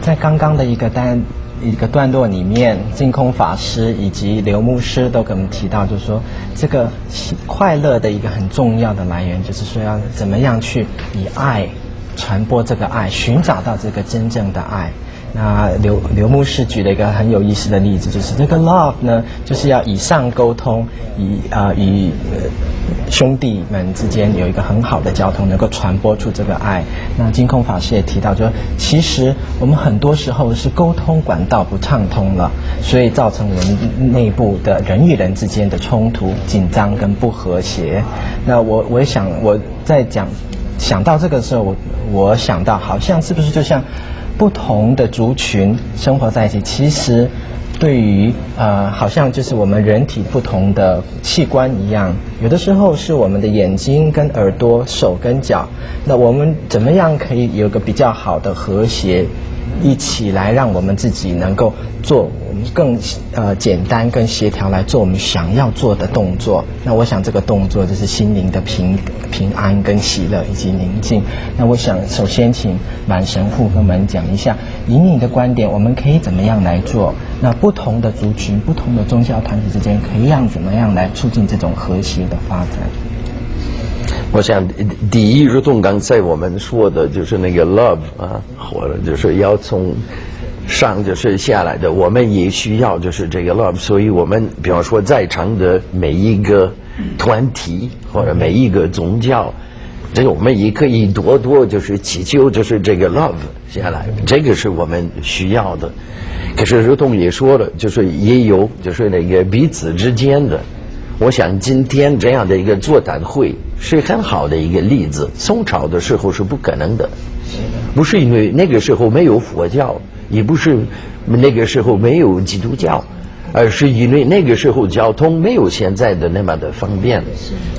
在刚刚的一个段落里面，净空法师以及刘牧师都给我们提到，就是说这个快乐的一个很重要的来源，就是说要怎么样去以爱传播这个爱，寻找到这个真正的爱。那刘牧师举了一个很有意思的例子，就是这个 love 呢，就是要以上沟通，与兄弟们之间有一个很好的交通，能够传播出这个爱。那净空法师也提到，就其实我们很多时候是沟通管道不畅通了，所以造成我们内部的人与人之间的冲突、紧张跟不和谐。那我也想，我在想到这个时候，我想到好像是不是就像不同的族群生活在一起，其实对于好像就是我们人体不同的器官一样，有的时候是我们的眼睛跟耳朵、手跟脚，那我们怎么样可以有个比较好的和谐，一起来让我们自己能够做我们更简单、更协调来做我们想要做的动作。那我想这个动作就是心灵的平安跟喜乐以及宁静。那我想首先请满神父跟我们讲一下，以你的观点，我们可以怎么样来做？那不同的族群、不同的宗教团体之间，可以怎么样来促进这种和谐的发展？我想，第一，如同刚才我们说的，就是那个 love 啊，或者就是要从上就是下来的，我们也需要就是这个 love。所以我们比方说在场的每一个团体或者每一个宗教，这个我们也可以多多就是祈求就是这个 love 下来，这个是我们需要的。可是如同也说了，就是也有就是那个彼此之间的。我想今天这样的一个座谈会是很好的一个例子。宋朝的时候是不可能的，不是因为那个时候没有佛教，也不是那个时候没有基督教，而是因为那个时候交通没有现在的那么的方便，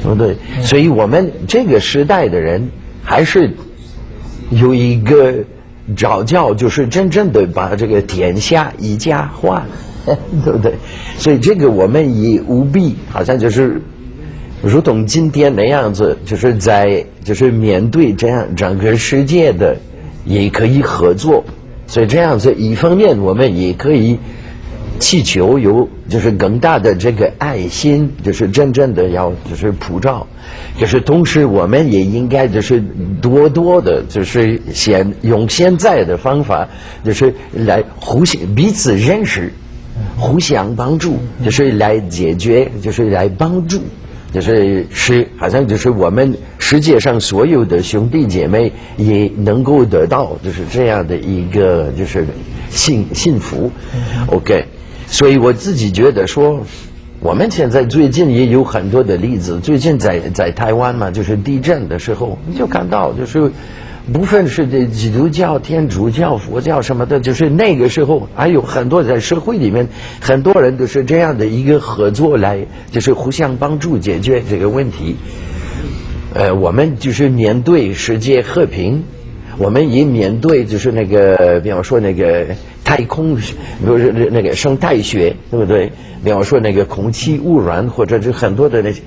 对不对？所以我们这个时代的人还是有一个找教，就是真正的把这个天下一家化，对不对？所以这个我们也务必好像就是如同今天那样子，就是面对这样整个世界的也可以合作。所以这样子一方面我们也可以祈求有就是更大的这个爱心，就是真正的要就是普照。可是同时我们也应该就是多多的就是用现在的方法，就是来彼此认识，互相帮助，就是来解决，就是来帮助，就是好像就是我们世界上所有的兄弟姐妹也能够得到就是这样的一个就是幸福。OK， 所以我自己觉得说，我们现在最近也有很多的例子。最近在台湾嘛，就是地震的时候，你就看到就是部分是这基督教、天主教、佛教什么的，就是那个时候还有很多在社会里面，很多人都是这样的一个合作来，就是互相帮助解决这个问题。我们就是面对世界和平，我们也面对就是那个，比方说那个太空，不是那个生态学，对不对？比方说那个空气污染，或者是很多的那些，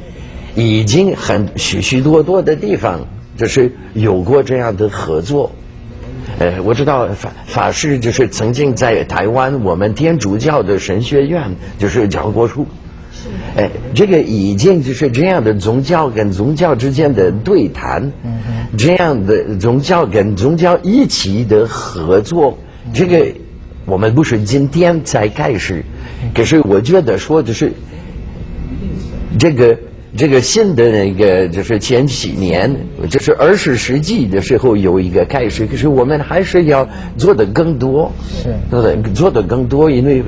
已经许许多多的地方就是有过这样的合作。我知道法师就是曾经在台湾我们天主教的神学院就是教过书。这个已经就是这样的宗教跟宗教之间的对谈，这样的宗教跟宗教一起的合作，这个我们不是今天才开始，可是我觉得说就是这个新的那个就是前几年，就是20世纪的时候有一个开始，可是我们还是要做的更多，是对不对？做的更多，因为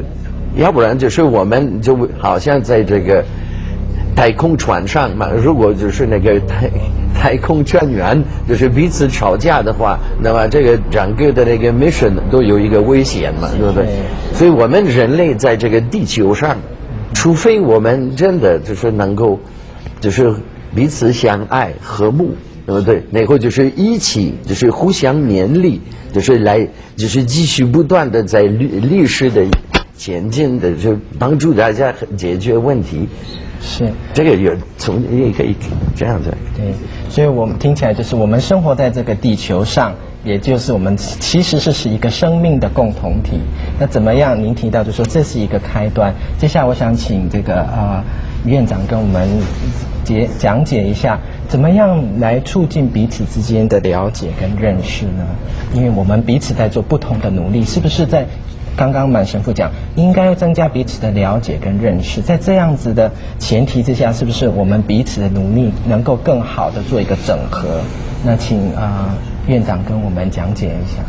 要不然就是我们就好像在这个太空船上嘛，如果就是那个太空船员就是彼此吵架的话，那么这个整个的那个 mission 都有一个危险嘛，对不对？所以我们人类在这个地球上，除非我们真的就是能够就是彼此相爱和睦，对不对？然后就是一起就是互相勉励，就是来就是继续不断的在历史的前进的，就帮助大家解决问题。是这个也可以这样子。对，所以我们听起来就是我们生活在这个地球上，也就是我们其实是一个生命的共同体。那怎么样？您提到就说这是一个开端。接下来我想请这个院长跟我们讲解一下，怎么样来促进彼此之间的了解跟认识呢？因为我们彼此在做不同的努力，是不是在刚刚满神父讲，应该增加彼此的了解跟认识，在这样子的前提之下，是不是我们彼此的努力能够更好的做一个整合？那请院长跟我们讲解一下。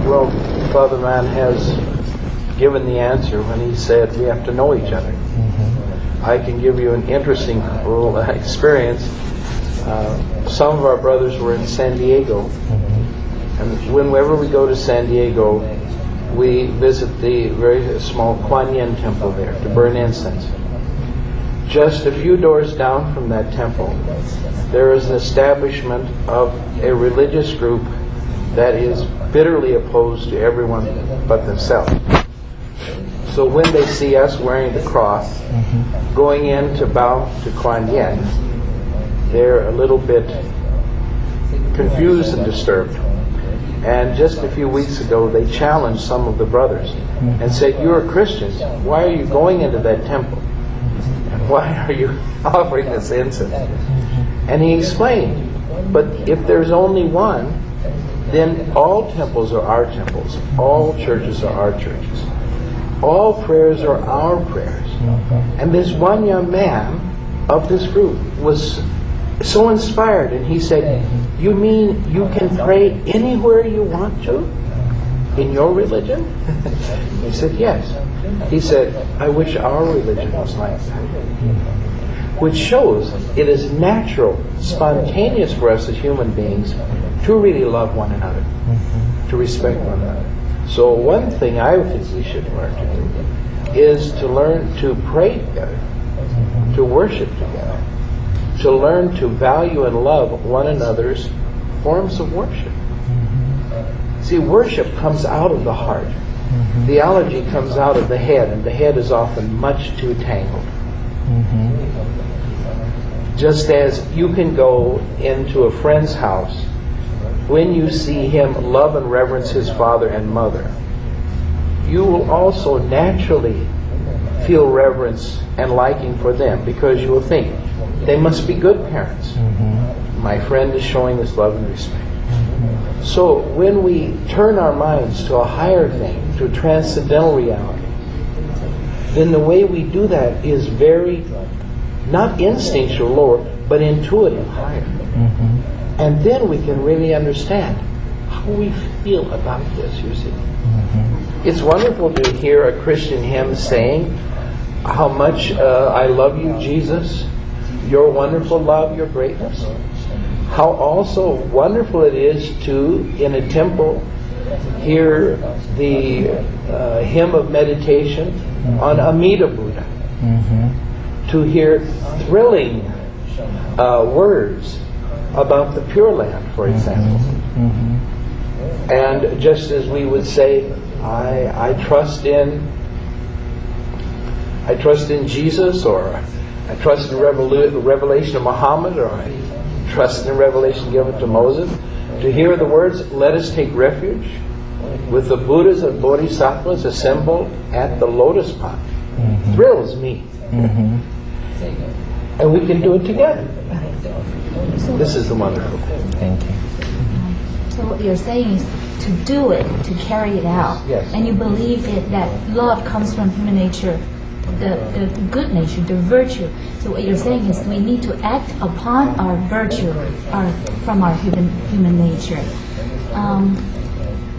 Well, Father Mann has given the answer when he said we have to know each other. I can give you an interesting experience. Some of our brothers were in San Diego, and whenever we go to San Diego, we visit the very small Kuan Yin temple there to burn incense. Just a few doors down from that temple, there is an establishment of a religious group that is bitterly opposed to everyone but themselves. So when they see us wearing the cross, going in to bow to Kuan Yin, they're a little bit confused and disturbed. And just a few weeks ago, they challenged some of the brothers and said, "You're Christians. Why are you going into that temple? And why are you offering this incense?" And he explained, but if there's only one, then all temples are our temples. All churches are our churches. All prayers are our prayers. And this one young man of this group was so inspired, and he said, "You mean you can pray anywhere you want to in your religion?" He said, "Yes." He said, "I wish our religion was like that." Which shows it is natural, spontaneous for us as human beings to really love one another, to respect one another. So one thing I think we should learn to do is to learn to pray together, to worship together, to learn to value and love one another's forms of worship. See, worship comes out of the heart. Theology comes out of the head, and the head is often much too tangled. Just as you can go into a friend's house, when you see him love and reverence his father and mother, you will also naturally feel reverence and liking for them, because you will think, they must be good parents. My friend is showing this love and respect. So when we turn our minds to a higher thing, to a transcendental reality, then the way we do that is very, not instinctual lower, but intuitive higher. And then we can really understand how we feel about this, you see. It's wonderful to hear a Christian hymn saying, "How much I love you, Jesus, your wonderful love, your greatness." How also wonderful it is to, in a temple, hear the hymn of meditation on Amida Buddha. To hear thrilling words about the Pure Land, for example. And just as we would say, I trust in Jesus, or I trust in the revelation of Muhammad, or I trust in the revelation given to Moses, to hear the words, "Let us take refuge with the Buddhas and Bodhisattvas assembled at the lotus pond," thrills me. And we can do it together. This is the wonderful thing. Thank you. So what you're saying is to do it, to carry it out. Yes. And you believe that love comes from human nature, the good nature, the virtue. So what you're saying is we need to act upon our virtue, from our human nature.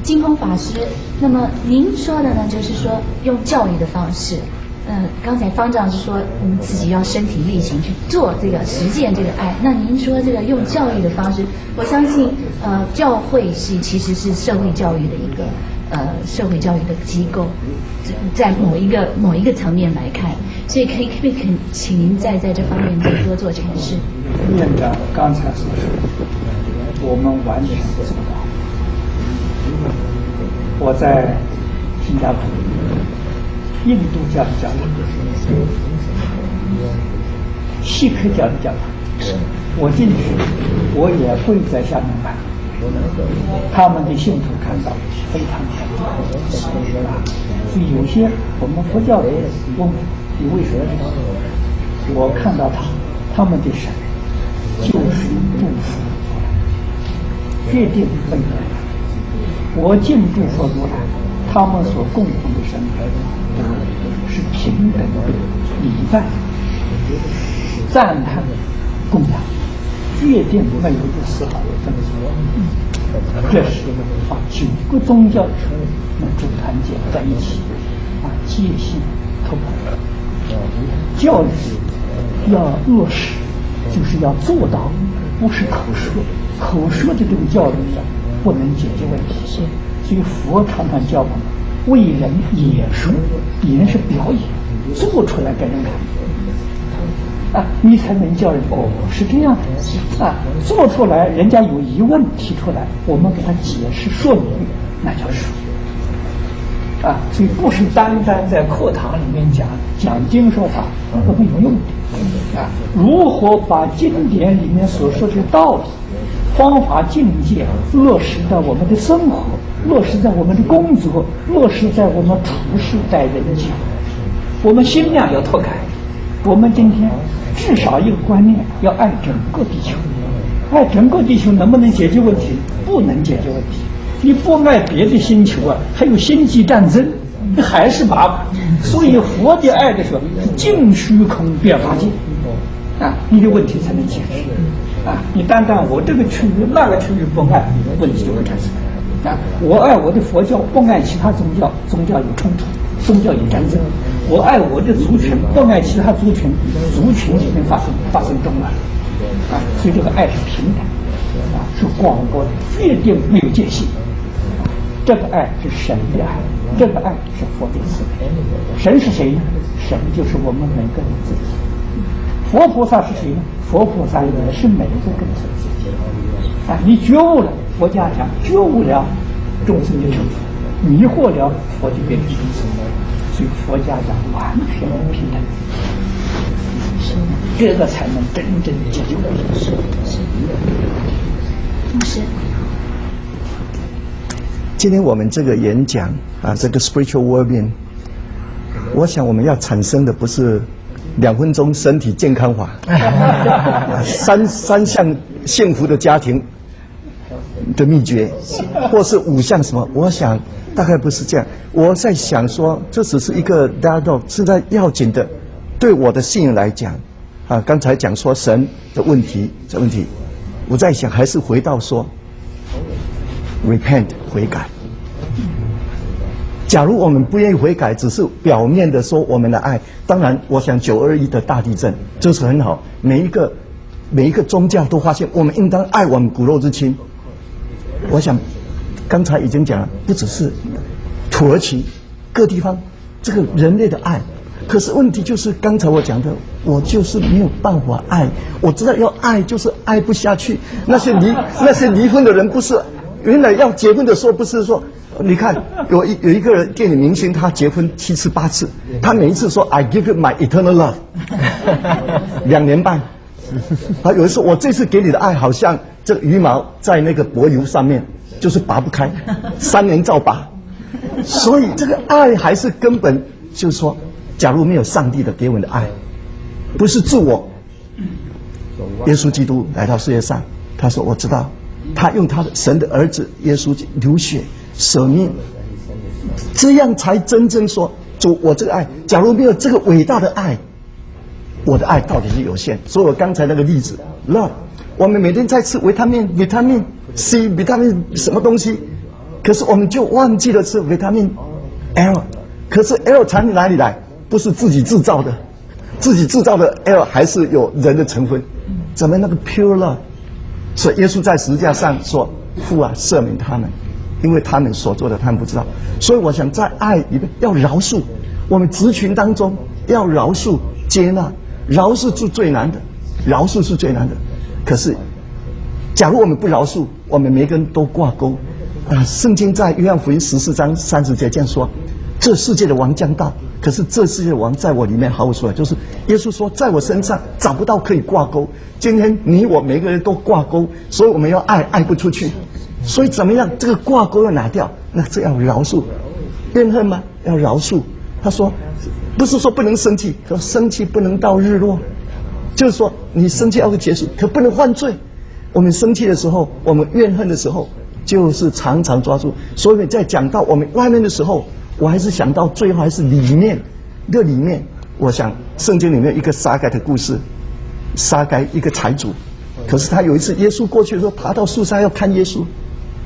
净空法师，那么您说的呢，就是说用教育的方式。刚才方丈是说我们自己要身体力行去做这个实践这个爱。那您说这个用教育的方式，我相信教会其实是社会教育的一个社会教育的机构，在某一个层面来看，所以可不可以请您在这方面多做阐释？院长刚才所说，我们完全不知道。我在新加坡印度教的教堂，锡克教的教堂，我进去，我也跪在下面拜，他们的信徒看到非常感动。所以有些我们佛教人问你为什么？我看到他们的神就是诸佛如来，决定没有来。我敬诸佛如来，他们所供奉的神是平等的礼拜、赞叹、供养，决定没有一丝毫的争执。这是把9个宗教能够团结在一起，把戒心突破。教育要落实，就是要做到，不是口说。口说的这种教育不能解决问题。所以佛常常教我们为人演说，演是表演，做出来给人看。你才能叫人是这样的做出来，人家有疑问提出来，我们给他解释说明，那叫说所以不是单单在课堂里面讲经说法，那个没有用的如何把经典里面所说的道理、方法、境界落实在我们的生活，落实在我们的工作，落实在我们处事待人间，我们心量要拓开。我们今天至少一个观念，要爱整个地球。爱整个地球能不能解决问题？不能解决问题。你不爱别的星球还有星际战争，还是麻烦。所以佛的爱的时候，净虚空遍法界你的问题才能解决你单单我这个区域那个区域不爱，问题就会产生我爱我的佛教，不爱其他宗教，宗教有冲突，宗教有战争。我爱我的族群，不爱其他族群，族群里面发生争乱所以这个爱是平等是广博的，决定没有界限。这个爱是神的爱，这个爱是佛的慈悲。神是谁呢？神就是我们每个人自己。佛菩萨是谁呢？佛菩萨也是每个人自己你觉悟了，佛家讲觉悟了，众生就成佛；迷惑了，佛就变成众生。所以佛家讲完全平等，这个才能真正解决问题。是。今天我们这个演讲这个 spiritual well-being， 我想我们要产生的不是2分钟身体健康法三项幸福的家庭的秘诀，或是5项什么，我想大概不是这样。我在想说，这只是一个大家现在要紧的，对我的信仰来讲刚才讲说神的问题，这问题我在想还是回到说 repent 悔改。假如我们不愿意悔改，只是表面的说我们的爱，当然我想921的大地震这是很好，每一个宗教都发现我们应当爱我们骨肉之亲。我想刚才已经讲了，不只是土耳其各地方这个人类的爱，可是问题就是刚才我讲的，我就是没有办法爱。我知道要爱就是爱不下去。那些离婚的人不是原来要结婚的时候不是说，你看有一个人电影明星，他结婚7次8次，他每一次说 I give you my eternal love 2年半有一次我这次给你的爱好像这个羽毛在那个柏油上面就是拔不开，3年照拔。所以这个爱还是根本就是说，假如没有上帝的给我们的爱，不是自我。耶稣基督来到世界上，他说我知道，他用他的神的儿子耶稣流血舍命，这样才真正说主我这个爱。假如没有这个伟大的爱，我的爱到底是有限。所以我刚才那个例子 love， 我们每天在吃维他命 C 维他命什么东西，可是我们就忘记了吃维他命 L。 可是 L 从哪里来？不是自己制造的，自己制造的 L 还是有人的成分。怎么那个 pure love？ 所以耶稣在十字架上说，父啊赦免他们，因为他们所做的他们不知道。所以我想在爱里面要饶恕，我们族群当中要饶恕接纳，饶恕是最难的，饶恕是最难的。可是假如我们不饶恕，我们每个人都挂钩圣经在约翰福音14章30节这样说，这世界的王将到，可是这世界的王在我里面毫无所谓。就是耶稣说在我身上找不到可以挂钩，今天你我每个人都挂钩，所以我们要爱，爱不出去。所以怎么样？这个挂钩要拿掉，那这要饶恕，怨恨吗？要饶恕。他说，不是说不能生气，可生气不能到日落，就是说你生气要结束，可不能犯罪。我们生气的时候，我们怨恨的时候，就是常常抓住。所以在讲到我们外面的时候，我还是想到最后还是里面。这里面，我想圣经里面一个撒该的故事，撒该一个财主，可是他有一次耶稣过去的时候，爬到树上要看耶稣。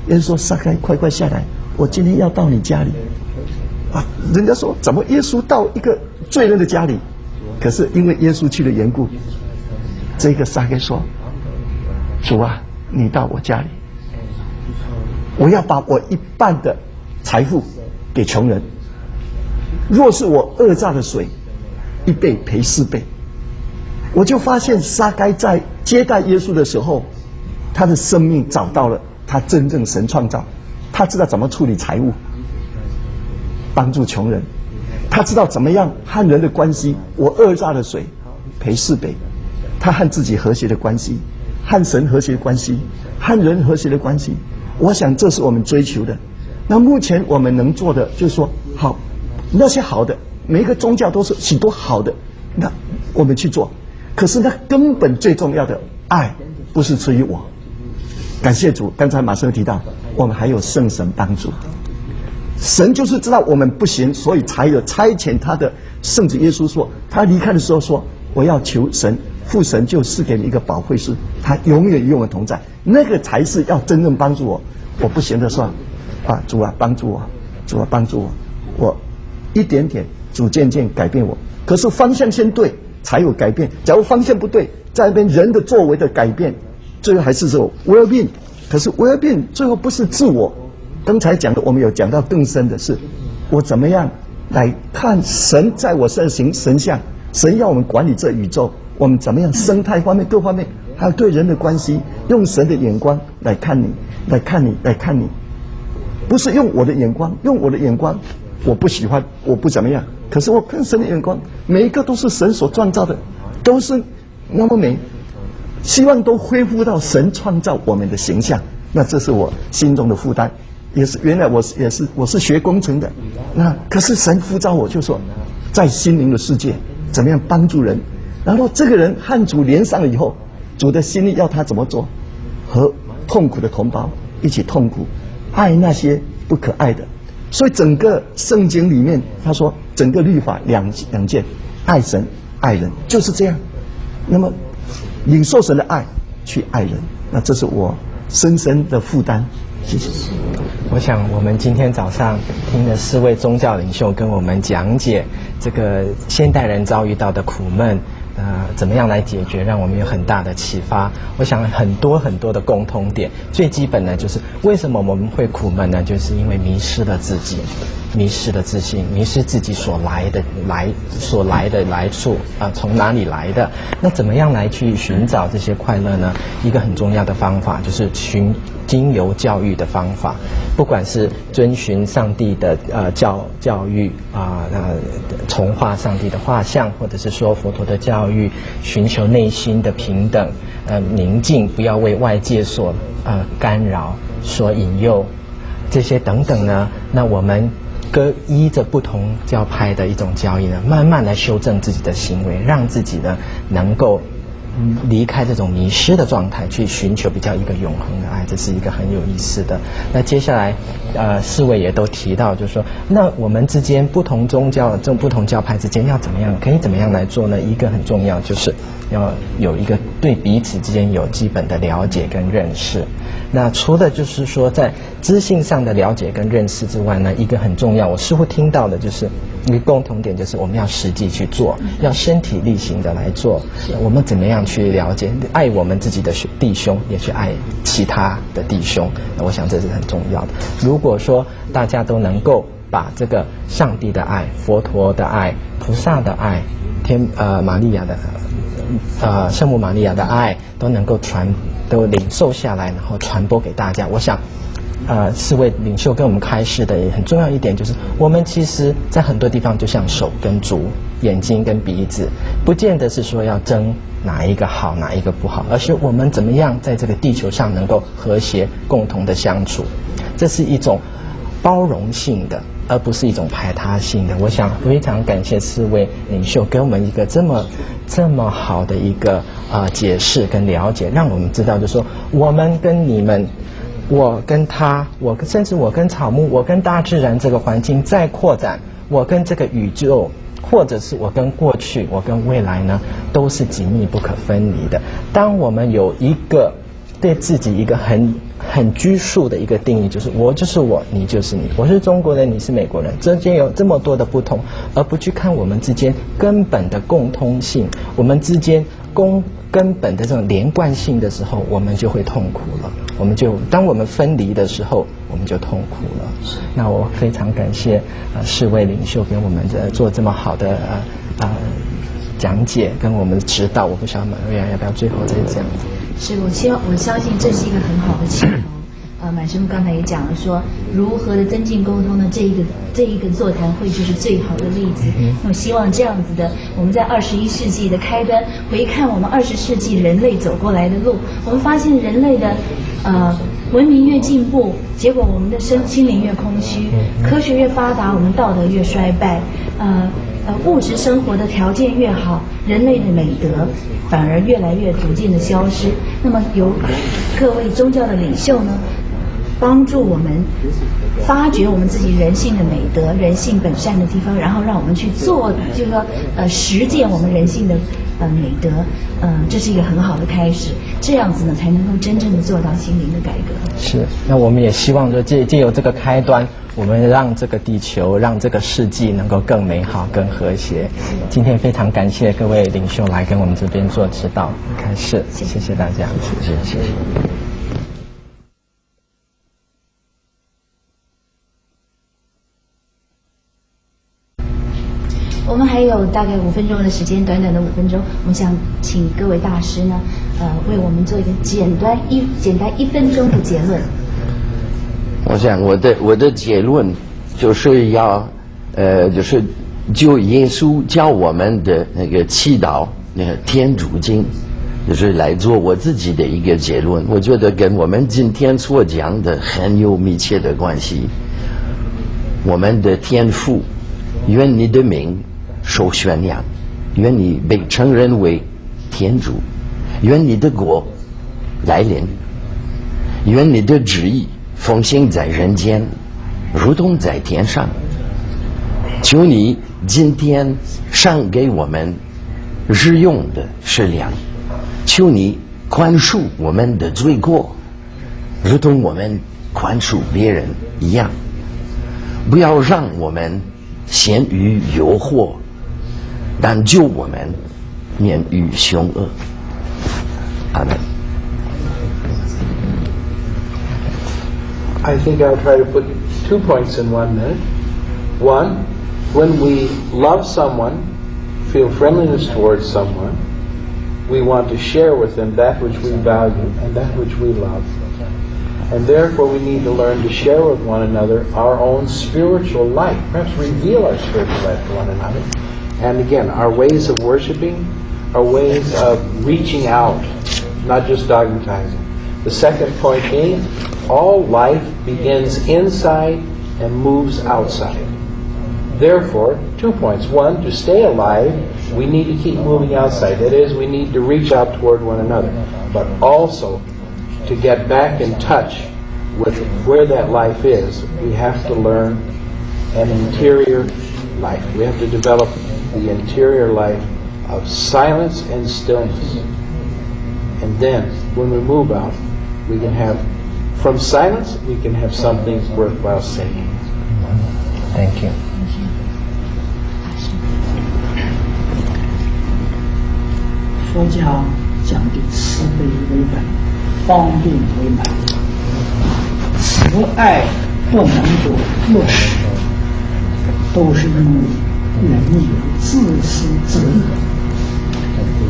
耶稣说：“撒该，快快下来，我今天要到你家里。”啊，人家说怎么耶稣到一个罪人的家里？可是因为耶稣去的缘故，这个撒该说：“主啊，你到我家里，我要把我一半的财富给穷人。若是我讹诈的水，1倍赔4倍。”我就发现撒该在接待耶稣的时候，他的生命找到了他真正神创造，他知道怎么处理财务，帮助穷人，他知道怎么样和人的关系。我讹诈的水赔4倍，他和自己和谐的关系，和神和谐的关系，和人和谐的关系。我想这是我们追求的。那目前我们能做的就是说，好，那些好的，每一个宗教都是许多好的，那我们去做。可是那根本最重要的爱不是出于我。感谢主，刚才马上提到我们还有圣神帮助。神就是知道我们不行，所以才有差遣他的圣子耶稣说，他离开的时候说，我要求神，父神就赐给你一个保惠师，他永远与我们同在。那个才是要真正帮助我。我不行的时候，啊，主啊帮助我，主啊帮助我，我一点点，主渐渐改变我。可是方向先对，才有改变。假如方向不对，在那边人的作为的改变，最后还是说 well-being。可是 well-being 最后不是自我。刚才讲的，我们有讲到更深的是，我怎么样来看神在我身上行神像，神要我们管理这宇宙，我们怎么样生态方面各方面，还有对人的关系，用神的眼光来看你，来看你，来看你，不是用我的眼光，用我的眼光，我不喜欢，我不怎么样。可是我看神的眼光，每一个都是神所创造的，都是那么美，希望都恢复到神创造我们的形象。那这是我心中的负担，也是原来我是学工程的，那可是神呼召我就说，在心灵的世界怎么样帮助人，然后这个人和主连上了以后，主的心意要他怎么做，和痛苦的同胞一起痛苦，爱那些不可爱的。所以整个圣经里面他说，整个律法两件，爱神爱人，就是这样。那么领受神的爱去爱人，那这是我深深的负担。谢谢。我想我们今天早上听了4位宗教领袖跟我们讲解这个现代人遭遇到的苦闷，怎么样来解决，让我们有很大的启发。我想很多的共通点，最基本的就是为什么我们会苦闷呢？就是因为迷失了自己，迷失了自信，迷失自己所来的来处啊，从哪里来的？那怎么样来去寻找这些快乐呢？一个很重要的方法就是经由教育的方法，不管是遵循上帝的教育重画上帝的画像，或者是说佛陀的教育，寻求内心的平等宁静，不要为外界所干扰、所引诱，这些等等呢，那我们依着不同教派的一种教义呢，慢慢来修正自己的行为，让自己呢能够离开这种迷失的状态，去寻求比较一个永恒的爱，这是一个很有意思的。那接下来4位也都提到，就是说，那我们之间不同宗教、不同教派之间要怎么样，可以怎么样来做呢？一个很重要就是要有一个对彼此之间有基本的了解跟认识。那除了就是说在知性上的了解跟认识之外呢，一个很重要，我似乎听到的就是一个共同点，就是我们要实际去做，要身体力行的来做。我们怎么样去了解爱我们自己的弟兄，也去爱其他的弟兄？我想这是很重要的。如果说大家都能够把这个上帝的爱、佛陀的爱、菩萨的爱、玛利亚的圣母玛利亚的爱都能够都领受下来，然后传播给大家。我想4位领袖跟我们开示的也很重要一点，就是我们其实在很多地方就像手跟足、眼睛跟鼻子，不见得是说要睁哪一个好，哪一个不好，而是我们怎么样在这个地球上能够和谐共同的相处。这是一种包容性的，而不是一种排他性的。我想非常感谢4位领袖给我们一个这么好的一个解释跟了解，让我们知道就是说我们跟你们，我跟他，甚至我跟草木，我跟大自然这个环境再扩展，我跟这个宇宙，或者是我跟过去，我跟未来呢，都是紧密不可分离的。当我们有一个对自己一个很拘束的一个定义，就是我就是我，你就是你，我是中国人，你是美国人，之间有这么多的不同，而不去看我们之间根本的共通性，我们之间根本的这种连贯性的时候，我们就会痛苦了。当我们分离的时候，我们就痛苦了。那我非常感谢4位领袖给我们做这么好的讲解跟我们的指导。我不晓得马瑞亚要不要最后再讲。是，我相信这是一个很好的起头。满师父刚才也讲了说，如何的增进沟通呢？这一个座谈会就是最好的例子。那我希望这样子的，我们在21世纪的开端回看我们20世纪人类走过来的路，我们发现人类的文明越进步，结果我们的心灵越空虚；科学越发达，我们道德越衰败；物质生活的条件越好，人类的美德反而越来越逐渐的消失。那么由各位宗教的领袖呢，帮助我们发掘我们自己人性的美德、人性本善的地方，然后让我们去做，就是说实践我们人性的美德。这是一个很好的开始，这样子呢才能够真正的做到心灵的改革。是，那我们也希望说借由这个开端，我们让这个地球，让这个世纪能够更美好、更和谐。今天非常感谢各位领袖来跟我们这边做指导开示，谢谢大家，谢谢。我们还有大概5分钟的时间，短短的5分钟，我们想请各位大师呢，为我们做一个简单1分钟的结论。我想我的结论就是要就是就耶稣教我们的那个祈祷那个天主经，就是来做我自己的一个结论。我觉得跟我们今天所讲的很有密切的关系。我们的天父，愿你的名受宣扬，愿你被承认为天主，愿你的国来临，愿你的旨意奉行在人间，如同在天上。求你今天赏给我们日用的食粮，求你宽恕我们的罪过，如同我们宽恕别人一样。不要让我们陷于诱惑，但救我们免于凶恶。阿门。I think I'll try to put 2 points in 1 minute. One, when we love someone, feel friendliness towards someone, we want to share with them that which we value and that which we love. And therefore we need to learn to share with one another our own spiritual life, perhaps reveal our spiritual life to one another. And again, our ways of worshiping, our ways of reaching out, not just dogmatizing. The second point being, all life begins inside and moves outside. Therefore, 2 points. One, to stay alive, we need to keep moving outside. That is, we need to reach out toward one another. But also, to get back in touch with where that life is, we have to learn an interior life. We have to develop the interior life of silence and stillness. And then, when we move out, we can have, from silence, we can have something worthwhile saying. Thank you. 佛家讲的慈悲为本，方便为本，慈爱不能够落实，都是因为人有自私自利。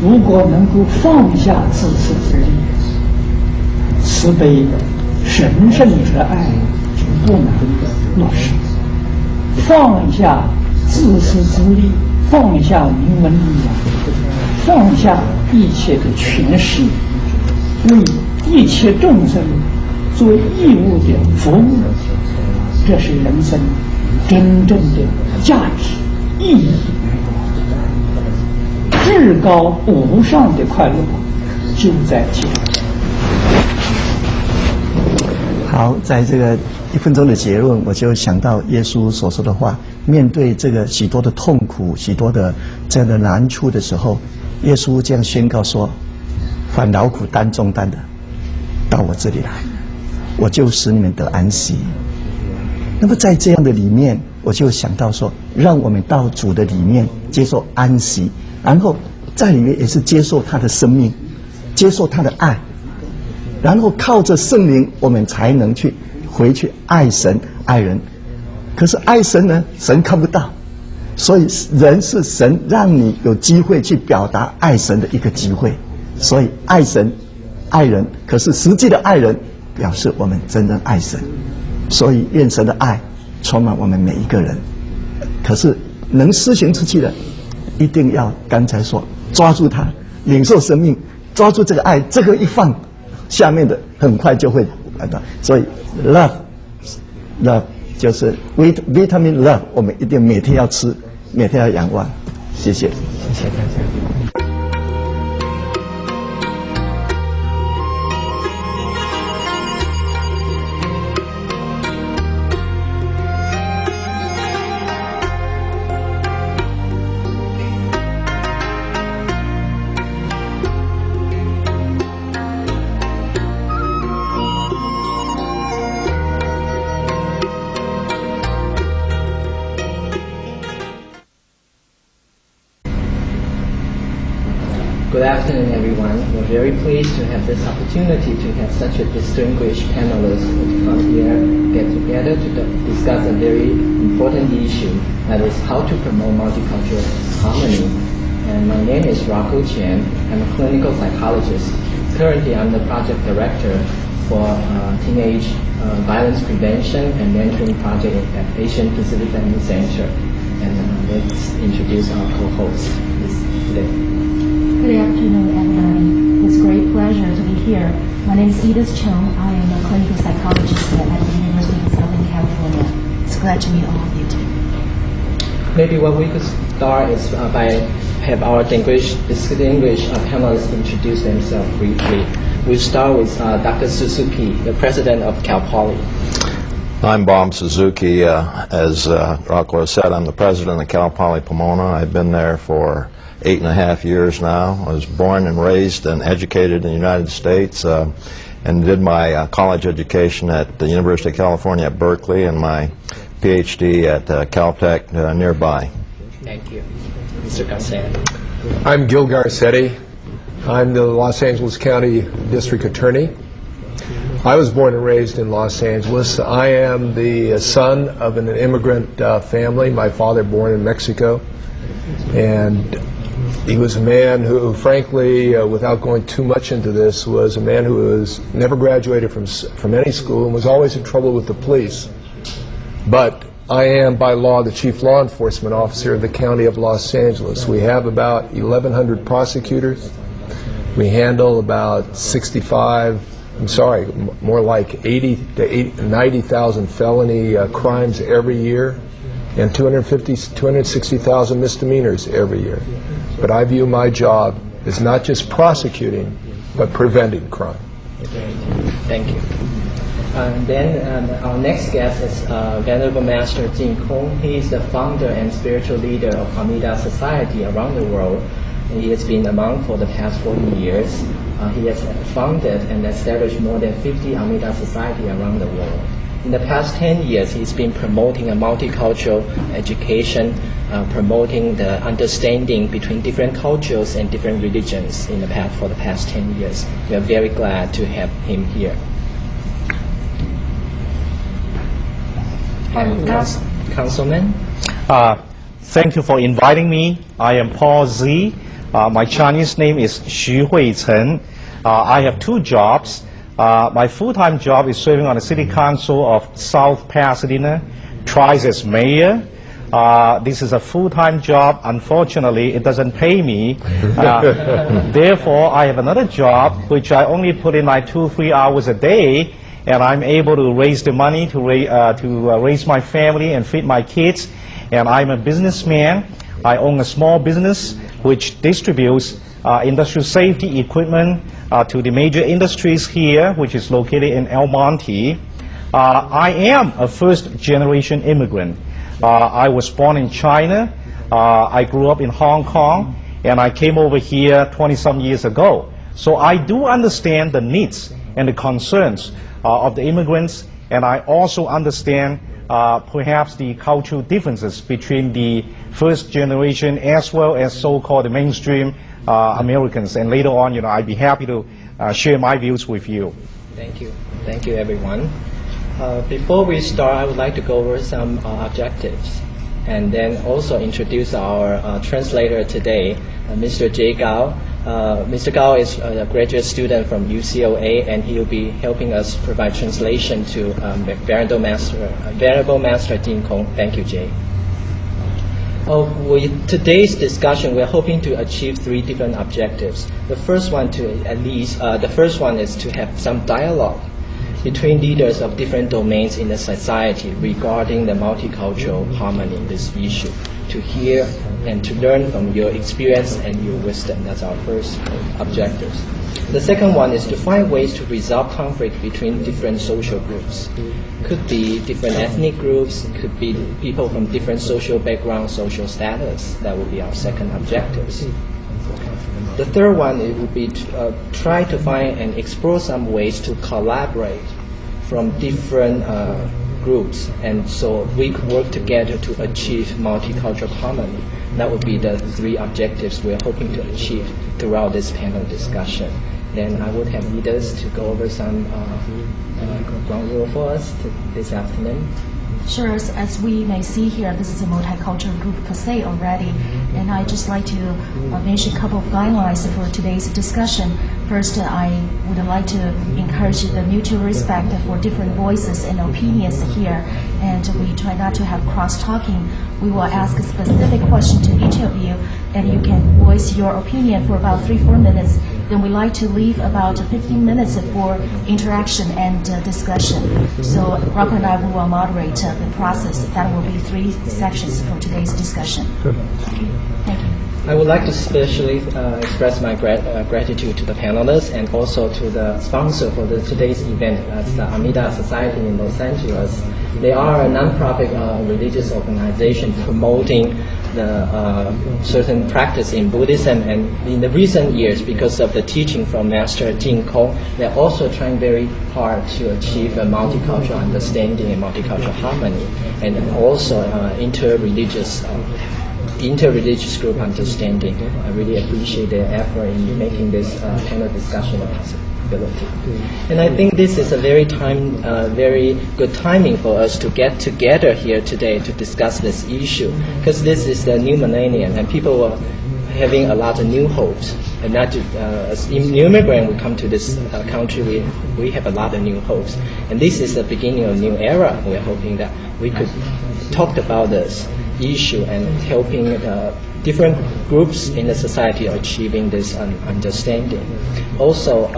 如果能够放下自私自利，慈悲神圣之爱就不能落实。放下自私自利，放下名闻利养，放下一切的权势，为一切众生做义务的服务，这是人生真正的价值意义，至高无上的快乐就在其中。好，在这个1分钟的结论，我就想到耶稣所说的话：面对这个许多的痛苦、许多的这样的难处的时候，耶稣这样宣告说：“凡劳苦担重担的，到我这里来，我就使你们得安息。”那么在这样的里面，我就想到说，让我们到主的里面接受安息，然后在里面也是接受他的生命，接受他的爱，然后靠着圣灵，我们才能去回去爱神爱人。可是爱神呢，神看不到，所以人是神让你有机会去表达爱神的一个机会。所以爱神爱人，可是实际的爱人表示我们真正爱神。所以愿神的爱充满我们每一个人。可是能施行出去的，一定要刚才说抓住它，领受生命，抓住这个爱，这个一放，下面的很快就会来到。所以 love 就是 vitamin love， 我们一定每天要吃，每天要仰望。谢谢，谢谢大家。Good afternoon, everyone. We're very pleased to have this opportunity to have such a distinguished panelists to come here, get together to discuss a very important issue, that is how to promote multicultural harmony. And my name is Rocco Chen. I'm a clinical psychologist. Currently, I'm the project director for teenage violence prevention and mentoring project at Asian Pacific Family Center. And let's introduce our co-host today. Good afternoon, everybody. It's a great pleasure to be here. My name is Edith Chung. I am a clinical psychologist at the University of Southern California. It's glad to meet all of you today. Maybe what we could start is by have our distinguished panelists introduce themselves briefly. We'll start with Dr. Suzuki, the president of Cal Poly. I'm Bob Suzuki. As Rocco said, I'm the president of Cal Poly Pomona. I've been there for 8.5 years now. I was born and raised and educated in the United States and did my college education at the University of California at Berkeley and my PhD at Caltech nearby. Thank you. Mr. Garcetti. I'm Gil Garcetti. I'm the Los Angeles County District Attorney. I was born and raised in Los Angeles. I am the son of an immigrant family. My father born in Mexico. And he was a man who, frankly, without going too much into this, was a man who was never graduated from any school and was always in trouble with the police. But I am, by law, the chief law enforcement officer of the County of Los Angeles. We have about 1,100 prosecutors. We handle about more like 80 to 90,000 felony crimes every year and 260,000 misdemeanors every year. But I view my job as not just prosecuting, but preventing crime. Thank you. Then our next guest is Venerable Master净空. He is the founder and spiritual leader of Amida Society around the world. He has been a monk for the past 40 years. He has founded and established more than 50 Amida Society around the world. In the past 10 years, he's been promoting a multicultural education, promoting the understanding between different cultures and different religions for the past 10 years. We are very glad to have him here. And Councilman? Thank you for inviting me. I am Paul Z. My Chinese name is Xu Huichen. I have two jobs. My full-time job is serving on the City Council of South Pasadena, twice as mayor. This is a full-time job. Unfortunately, it doesn't pay me. Therefore, I have another job which I only put in like 2-3 hours a day, and I'm able to raise the money to raise my family and feed my kids. And I'm a businessman. I own a small business which distributes industrial safety equipment to the major industries here, which is located in El Monte. I am a first-generation immigrant. I was born in China. I grew up in Hong Kong, and I came over here 20-some years ago. So I do understand the needs and the concerns of the immigrants, and I also understand perhaps the cultural differences between the first generation as well as so-called mainstream Americans. And later on, I'd be happy to share my views with you. Thank you. Thank you, everyone. Before we start, I would like to go over some objectives and then also introduce our translator today, Mr. J. Gao. Mr. Gao is a graduate student from UCLA, and he will be helping us provide translation to Venerable Master净空. Thank you, Jay. With today's discussion, we're hoping to achieve 3 different objectives. The first one is to have some dialogue between leaders of different domains in the society regarding the multicultural harmony in this issue, to hear and to learn from your experience and your wisdom. That's our first objective. The second one is to find ways to resolve conflict between different social groups. Could be different ethnic groups, could be people from different social backgrounds, social status. That would be our second objective. The third one, it would be to try to find and explore some ways to collaborate from different groups, and so we could work together to achieve multicultural harmony. That would be the 3 objectives we're hoping to achieve throughout this panel discussion. Then I would have leaders to go over some ground rule for us this afternoon. Sure, as we may see here, this is a multicultural group per se already, and I'd just like to mention a couple of guidelines for today's discussion. First, I would like to encourage the mutual respect for different voices and opinions here, and we try not to have cross-talking. We will ask a specific question to each of you, and you can voice your opinion for about 3-4 minutes. Then we like to leave about 15 minutes for interaction and discussion. So Rocco and I will moderate the process. That will be 3 sections for today's discussion. Okay. Thank you. I would like to especially express my gratitude to the panelists and also to the sponsor for today's event. That's the Amida Society in Los Angeles. They are a non-profit religious organization promoting the certain practice in Buddhism, and in the recent years, because of the teaching from Master净空, they're also trying very hard to achieve a multicultural understanding and multicultural harmony, and also interreligious group understanding. I really appreciate their effort in making this panel discussion a possibility. And I think this is a very good timing for us to get together here today to discuss this issue, because this is the new millennium and people are having a lot of new hopes. And not just, as new immigrant, we come to this country, we have a lot of new hopes. And this is the beginning of a new era. We're hoping that we could talk about this issue and helping different groups in the society achieving this understanding. Also,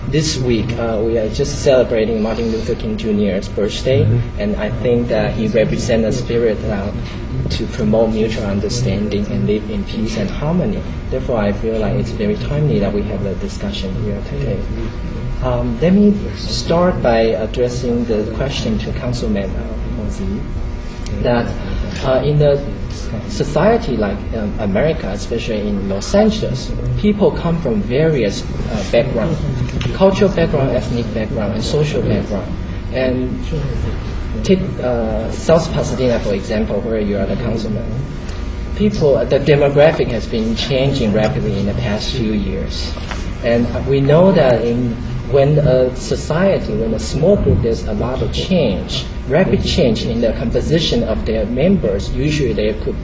this week we are just celebrating Martin Luther King Jr.'s birthday, and I think that he represents a spirit to promote mutual understanding and live in peace and harmony. Therefore, I feel like it's very timely that we have the discussion here today. Let me start by addressing the question to Councilman Mozi, that in the society like America, especially in Los Angeles, people come from various backgrounds, cultural background, ethnic background, and social background. And take South Pasadena, for example, where you are the councilman. The demographic has been changing rapidly in the past few years. And we know that when a society, when a small group, there's a lot of change, rapid change in the composition of their members. Usually they could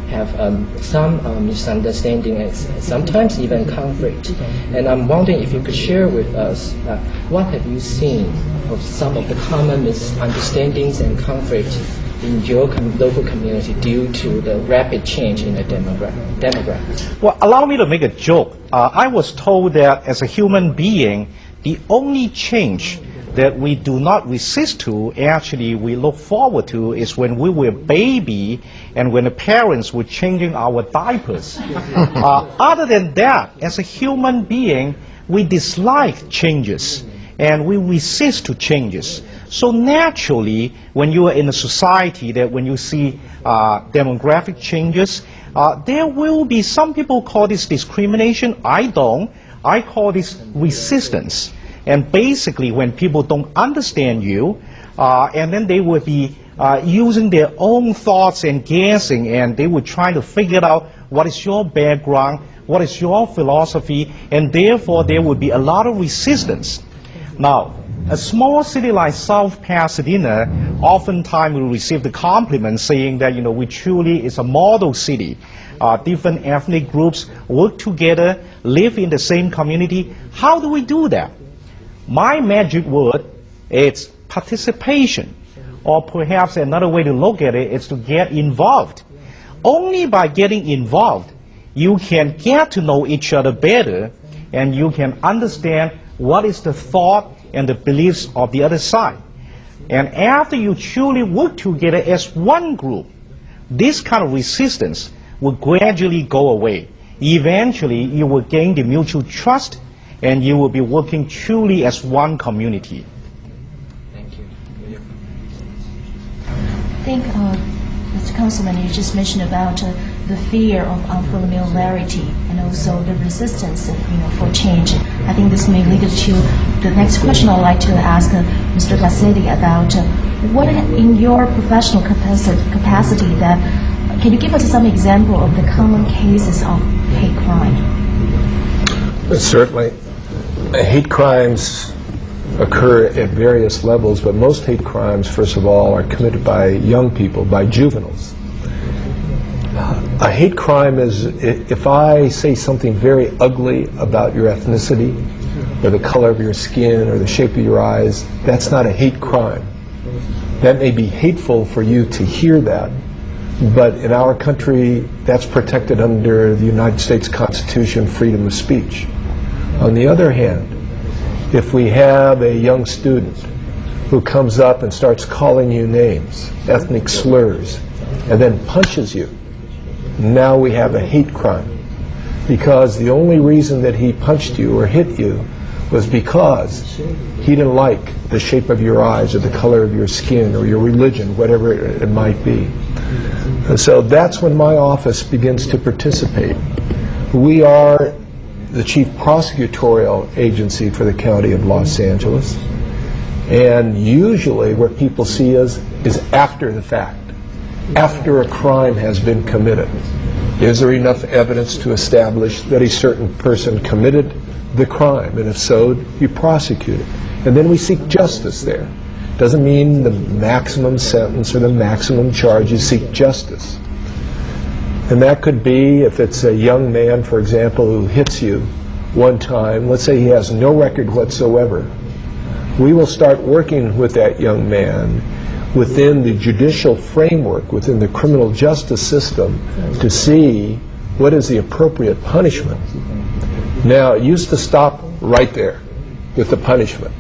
have some misunderstanding and sometimes even conflict. And I'm wondering if you could share with us what have you seen of some of the common misunderstandings and conflict in your local community due to the rapid change in the demographics? Well, allow me to make a joke. I was told that as a human being, the only change that we do not resist to, actually we look forward to, is when we were a baby and when the parents were changing our diapers. Other than that, as a human being, we dislike changes and we resist to changes. So naturally, when you are in a society that when you see demographic changes, there will be, some people call this discrimination. I don't. I call this resistance. And basically, when people don't understand you, and then they will be using their own thoughts and guessing, and they will try to figure out what is your background, what is your philosophy, and therefore there will be a lot of resistance. Now, a small city like South Pasadena, oftentimes we receive the compliment saying that, we truly is a model city. Different ethnic groups work together, live in the same community. How do we do that? My magic word is participation, or perhaps another way to look at it is to get involved. Only by getting involved, you can get to know each other better, and you can understand what is the thought and the beliefs of the other side. And after you truly work together as one group, this kind of resistance will gradually go away. Eventually, you will gain the mutual trust, and you will be working truly as one community. Thank you. I think, Mr. Councilman, you just mentioned about the fear of unfamiliarity and also the resistance, for change. I think this may lead to the next question I'd like to ask Mr. Garcetti about what, in your professional capacity, that can you give us some example of the common cases of hate crime? Certainly. Hate crimes occur at various levels, but most hate crimes, first of all, are committed by young people, by juveniles. A hate crime is if I say something very ugly about your ethnicity, or the color of your skin, or the shape of your eyes, that's not a hate crime. That may be hateful for you to hear that, but in our country, that's protected under the United States Constitution, freedom of speech. On the other hand, if we have a young student who comes up and starts calling you names, ethnic slurs, and then punches you, now we have a hate crime. Because the only reason that he punched you or hit you was because he didn't like the shape of your eyes or the color of your skin or your religion, whatever it might be. And so that's when my office begins to participate. We are the chief prosecutorial agency for the County of Los Angeles, and usually where people see us is after the fact, after a crime has been committed. Is there enough evidence to establish that a certain person committed the crime, and if so, you prosecute it. And then we seek justice there. Doesn't mean the maximum sentence or the maximum charge. You seek justice. And that could be if it's a young man, for example, who hits you one time. Let's say he has no record whatsoever. We will start working with that young man within the judicial framework, within the criminal justice system, to see what is the appropriate punishment. Now, it used to stop right there with the punishment.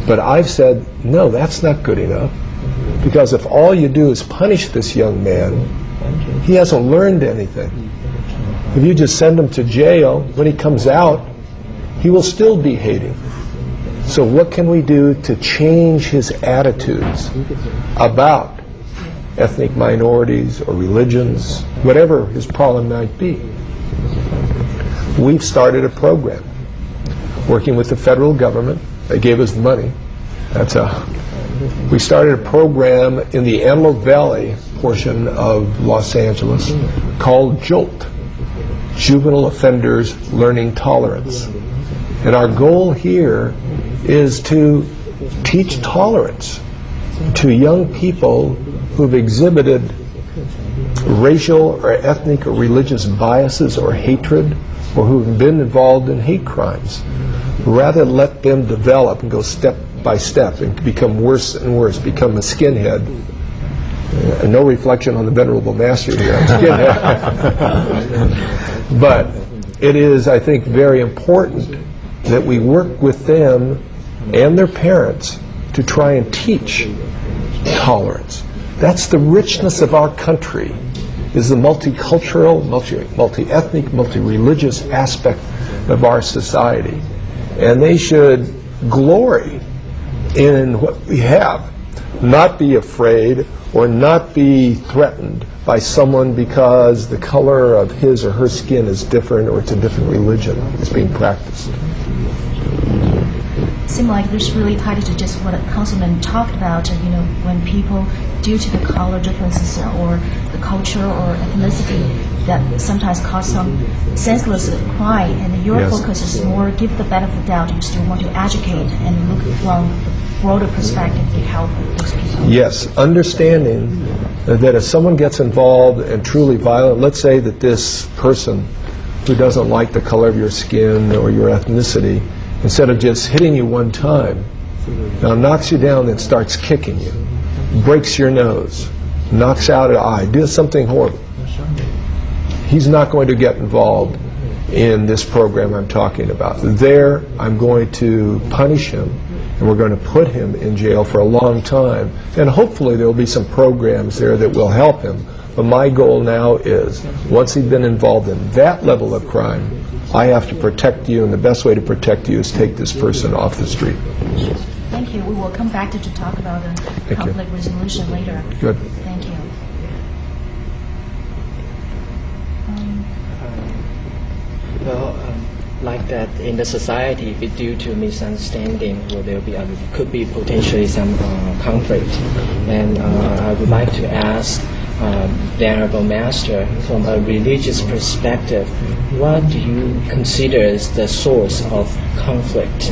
But I've said, no, that's not good enough. Because if all you do is punish this young man, he hasn't learned anything. If you just send him to jail, when he comes out, he will still be hating. So what can we do to change his attitudes about ethnic minorities or religions, whatever his problem might be? We've started a program working with the federal government. They gave us money. We started a program in the Antelope Valley portion of Los Angeles called JOLT, Juvenile Offenders Learning Tolerance. And our goal here is to teach tolerance to young people who've exhibited racial or ethnic or religious biases or hatred, or who've been involved in hate crimes. Rather let them develop and go step by step and become worse and worse, become a skinhead, No reflection on the Venerable Master here. I'm just kidding. But it is, I think, very important that we work with them and their parents to try and teach tolerance. That's the richness of our country, is the multicultural, multi-ethnic, multi-religious aspect of our society. And they should glory in what we have, not be afraid or not be threatened by someone because the color of his or her skin is different or it's a different religion that's being practiced. Seem like this really tied to just what Councilman talked about, when people, due to the color differences or the culture or ethnicity, that sometimes cause some senseless crime, and your focus is more give the benefit of the doubt. You still want to educate and look from the broader perspective to help those people. Yes, understanding that if someone gets involved and truly violent, let's say that this person who doesn't like the color of your skin or your ethnicity, instead of just hitting you one time, now knocks you down and starts kicking you, breaks your nose, knocks out an eye, does something horrible. He's not going to get involved in this program I'm talking about. There, I'm going to punish him, and we're going to put him in jail for a long time. And hopefully there will be some programs there that will help him. But my goal now is, once he's been involved in that level of crime, I have to protect you, and the best way to protect you is take this person off the street. Thank you. We will come back to talk about the conflict resolution later. Good. Thank you. Like that in the society, due to misunderstanding, there could be potentially some conflict. And I would like to ask Venerable Master, from a religious perspective, what do you consider as the source of conflict?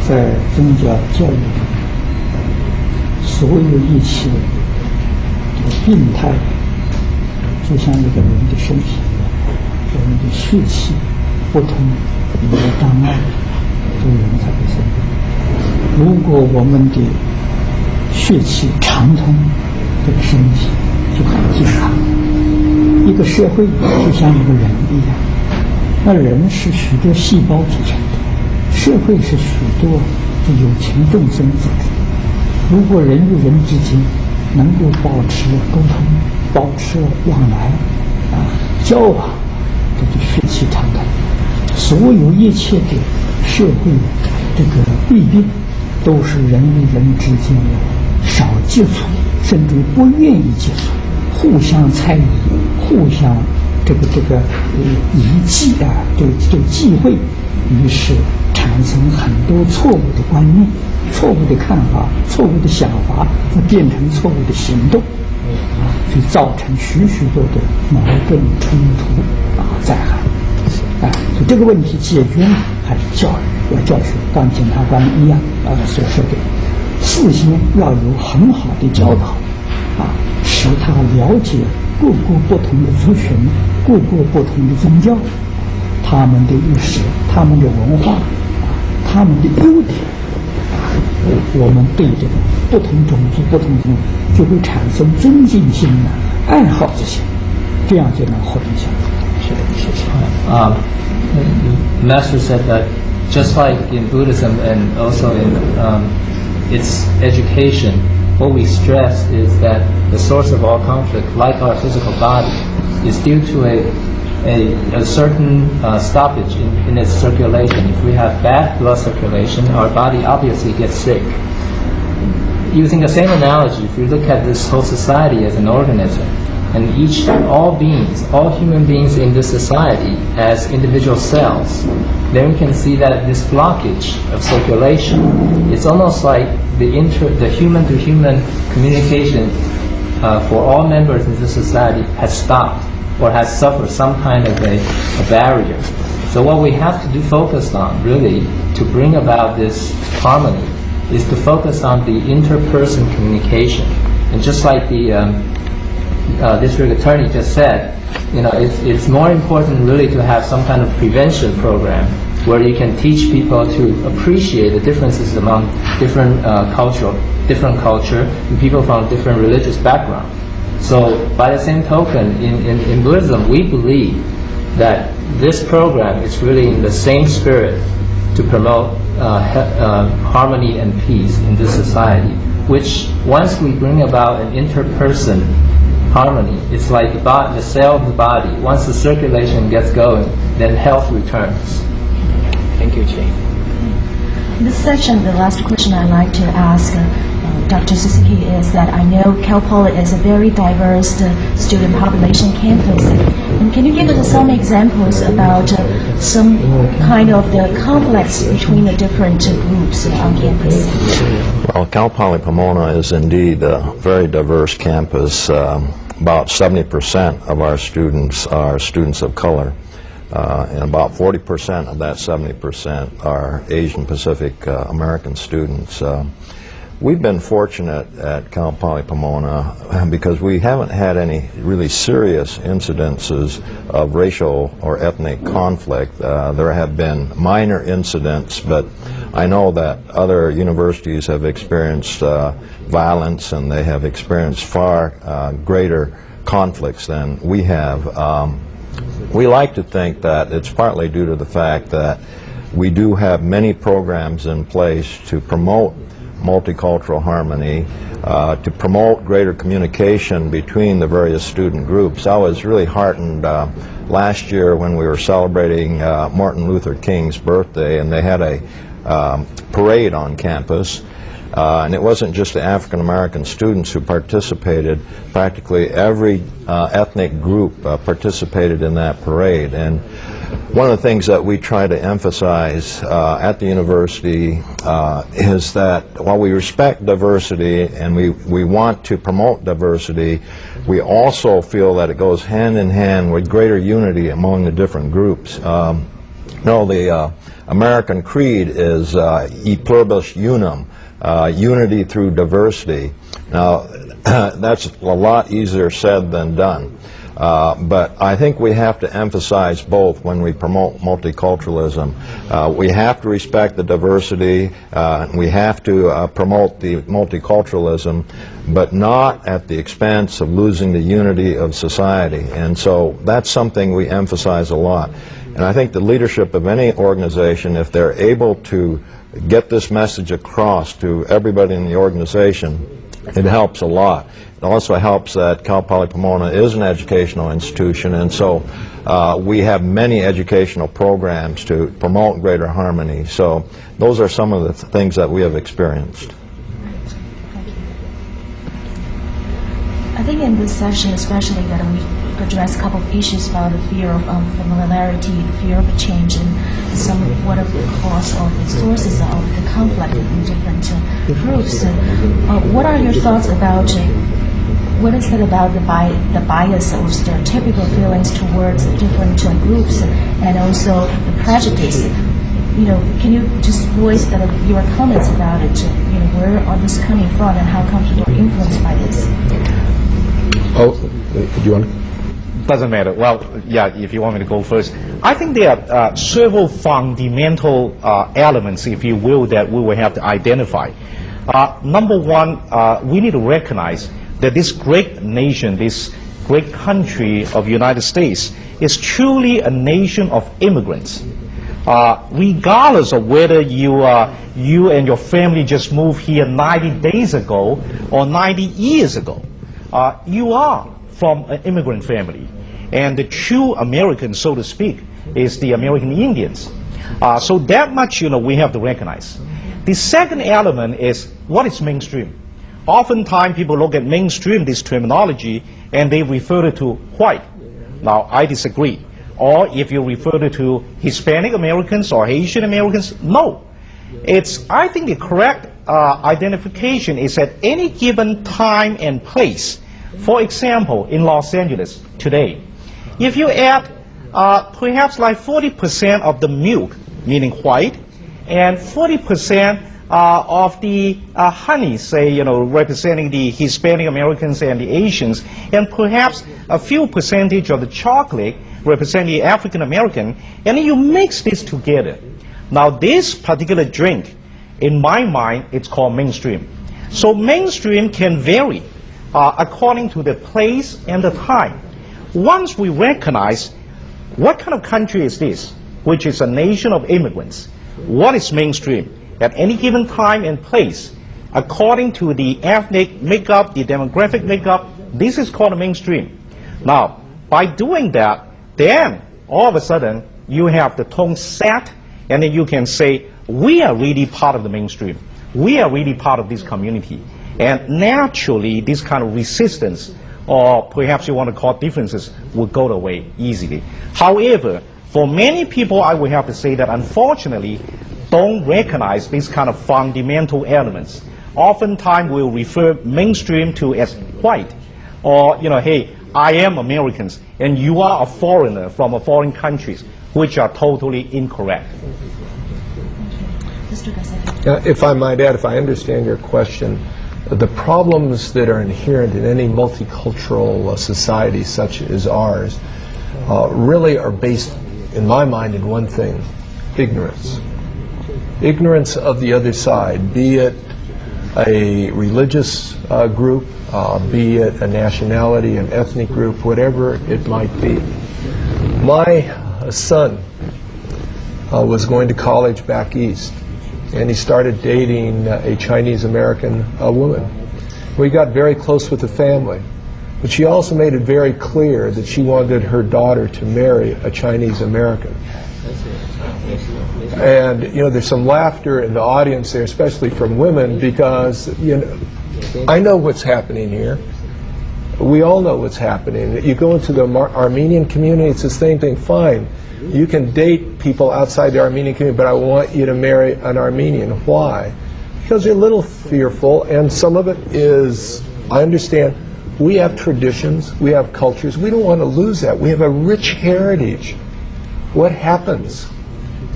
在宗教教育里，所有一切的病态，就像一个人的身体一样，我们的血气不通，有障碍，这个人才会生病。如果我们的血气畅通，这个身体就很健康。一个社会就像一个人一样，那人是许多细胞组成的，社会是许多的有情众生组成。如果人与人之间能够保持沟通，保持往来交往，这就血气畅通。所有一切的社会这个弊病，都是人与人之间少接触，甚至不愿意接触，互相猜疑，互相疑忌就忌讳，于是产生很多错误的观念、错误的看法、错误的想法，就变成错误的行动，就造成许许多多矛盾冲突灾害。所以这个问题解决呢，还是教育，要教学，刚检察官一样所说的，事先要有很好的教导，使他了解各个不同的族群、各个不同的宗教，他们的历史、他们的文化、他们的优点，我们对这个不同种族、不同宗就会产生尊敬心、爱好之心，这样就能活得下去。The Master said that just like in Buddhism and also in its education, what we stress is that the source of all conflict, like our physical body, is due to a certain stoppage in its circulation. If we have bad blood circulation, our body obviously gets sick. Using the same analogy, if we look at this whole society as an organism, and all human beings in this society as individual cells, then we can see that this blockage of circulation, it's almost like the human-to-human communication for all members in this society has stopped or has suffered some kind of a barrier. So what we have to focus on, really, to bring about this harmony, is to focus on the interperson communication. And just like the district attorney just said, it's more important really to have some kind of prevention program where you can teach people to appreciate the differences among different culture, and people from different religious backgrounds. So by the same token, in Buddhism, we believe that this program is really in the same spirit to promote harmony and peace in this society, which once we bring about an interperson harmony, it's like the cell of the body. Once the circulation gets going, then health returns. Thank you, Jay. In this section, the last question I'd like to ask Dr. Suzuki is that I know Cal Poly is a very diverse student population campus. And can you give us some examples about some kind of the conflicts between the different groups on campus? Well, Cal Poly Pomona is indeed a very diverse campus. About 70% of our students are students of color. And about 40% of that 70% are Asian Pacific American students. We've been fortunate at Cal Poly Pomona because we haven't had any really serious incidences of racial or ethnic conflict. There have been minor incidents, but I know that other universities have experienced violence, and they have experienced far greater conflicts than we have. We like to think that it's partly due to the fact that we do have many programs in place to promote multicultural harmony, to promote greater communication between the various student groups. I was really heartened last year when we were celebrating Martin Luther King's birthday, and they had a parade on campus. And it wasn't just the African American students who participated. Practically every ethnic group participated in that parade. And one of the things that we try to emphasize at the university is that while we respect diversity and we want to promote diversity, we also feel that it goes hand in hand with greater unity among the different groups. The American creed is e pluribus unum, unity through diversity. Now, that's a lot easier said than done. But I think we have to emphasize both when we promote multiculturalism. We have to respect the diversity, we have to promote the multiculturalism, but not at the expense of losing the unity of society. And so that's something we emphasize a lot. And I think the leadership of any organization, if they're able to get this message across to everybody in the organization, it helps a lot. It also helps that Cal Poly Pomona is an educational institution, and so we have many educational programs to promote greater harmony. So those are some of the things that we have experienced. I think in this session, especially that we address a couple of issues about the fear of familiarity, fear of change, and some of what are the cause or the sources of the conflict in different groups. What are your thoughts about what is it about the bias or stereotypical feelings towards different groups, and also the prejudice? Can you just voice your comments about it? Where are this coming from, and how come people are influenced by this? Oh, do you want to? Doesn't matter. Well, yeah, if you want me to go first. I think there are several fundamental elements, if you will, that we will have to identify. Number one, we need to recognize that this great nation, this great country of the United States, is truly a nation of immigrants. Regardless of whether you and your family just moved here 90 days ago or 90 years ago, you are from an immigrant family. And the true Americans, so to speak, is the American Indians. So that much, we have to recognize. The second element is what is mainstream. Oftentimes people look at mainstream, this terminology, and they refer to white. Now, I disagree. Or if you refer to Hispanic Americans or Asian Americans, no. I think the correct identification is at any given time and place. For example, in Los Angeles today, if you add perhaps like 40% of the milk, meaning white, and 40% of the honey, say, representing the Hispanic Americans and the Asians, and perhaps a few percentage of the chocolate representing the African American, and then you mix this together. Now this particular drink, in my mind, it's called mainstream. So mainstream can vary according to the place and the time. Once we recognize what kind of country is this, which is a nation of immigrants, what is mainstream? At any given time and place, according to the ethnic makeup, the demographic makeup, this is called a mainstream. Now, by doing that, then all of a sudden you have the tone set, and then you can say, we are really part of the mainstream. We are really part of this community. And naturally, this kind of resistance, or perhaps you want to call it differences, will go away easily. However, for many people, I will have to say that unfortunately, don't recognize these kind of fundamental elements. Oftentimes we'll refer mainstream to as white, or hey, I am Americans and you are a foreigner from a foreign countries, which are totally incorrect. If I might add, if I understand your question, the problems that are inherent in any multicultural society such as ours really are based, in my mind, in one thing: ignorance. Ignorance of the other side, be it a religious group, be it a nationality, an ethnic group, whatever it might be. My son was going to college back east, and he started dating a Chinese American woman. We got very close with the family, but she also made it very clear that she wanted her daughter to marry a Chinese American. And there's some laughter in the audience there, especially from women, because I know what's happening here. We all know what's happening. You go into the Armenian community, it's the same thing. Fine, you can date people outside the Armenian community, but I want you to marry an Armenian. Why? Because they're a little fearful, and some of it is, I understand, we have traditions, we have cultures, we don't want to lose that. We have a rich heritage. What happens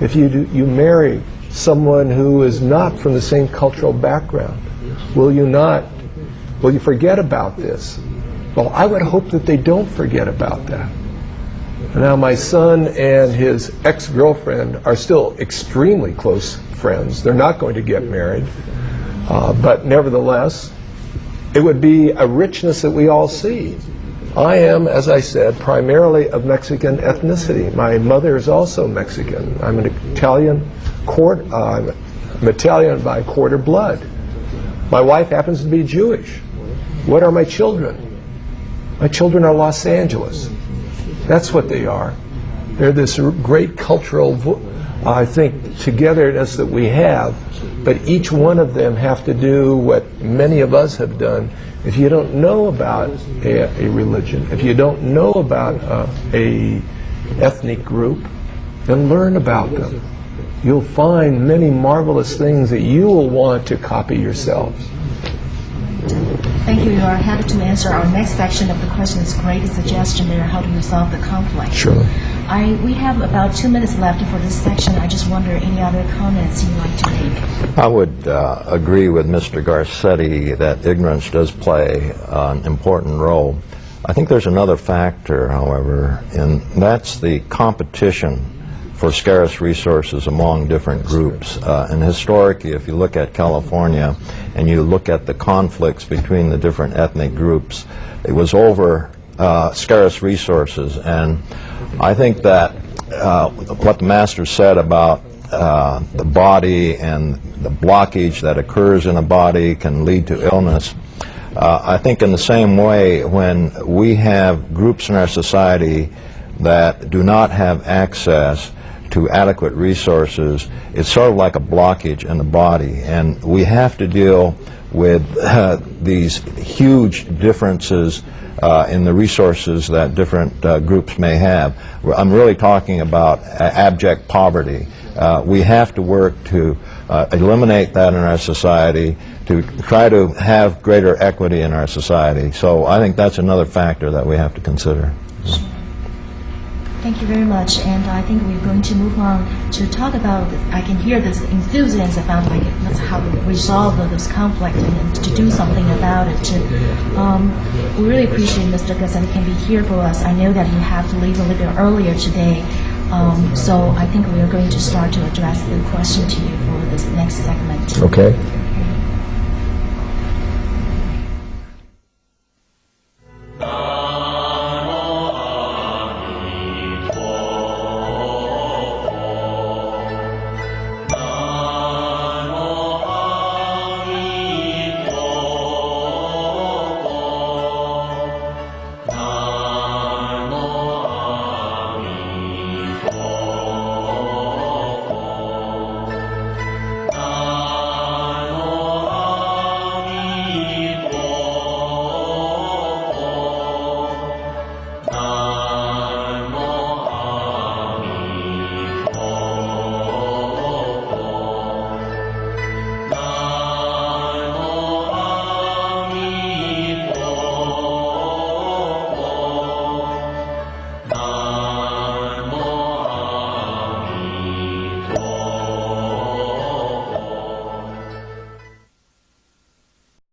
if you marry someone who is not from the same cultural background? Will you forget about this? Well, I would hope that they don't forget about that. Now, my son and his ex-girlfriend are still extremely close friends. They're not going to get married. But nevertheless, it would be a richness that we all see. I am, as I said, primarily of Mexican ethnicity. My mother is also Mexican. I'm an Italian by quarter blood. My wife happens to be Jewish. What are my children? My children are Los Angeles. That's what they are. They're this great cultural, I think, togetherness that we have, but each one of them have to do what many of us have done. If you don't know about a religion, if you don't know about a ethnic group, then learn about them. You'll find many marvelous things that you will want to copy yourselves. Thank you. You are happy to answer our next section of the question. It's great suggestion there, how to resolve the conflict. Sure. We have about 2 minutes left for this section. I just wonder any other comments you'd like to make. I would agree with Mr. Garcetti that ignorance does play an important role. I think there's another factor, however, and that's the competition for scarce resources among different groups. And historically, if you look at California and you look at the conflicts between the different ethnic groups, it was over scarce resources. And I think that what the Master said about the body and the blockage that occurs in a body can lead to illness, I think in the same way, when we have groups in our society that do not have access to adequate resources, it's sort of like a blockage in the body, and we have to deal with these huge differences in the resources that different groups may have. I'm really talking about abject poverty. We have to work to eliminate that in our society, to try to have greater equity in our society. So I think that's another factor that we have to consider. Thank you very much, and I think we're going to move on to talk about. I can hear this enthusiasm about like let's how to resolve this conflict and to do something about it. We really appreciate Mr. Gus that he can be here for us. I know that he had to leave a little bit earlier today, so I think we are going to start to address the question to you for this next segment. Okay.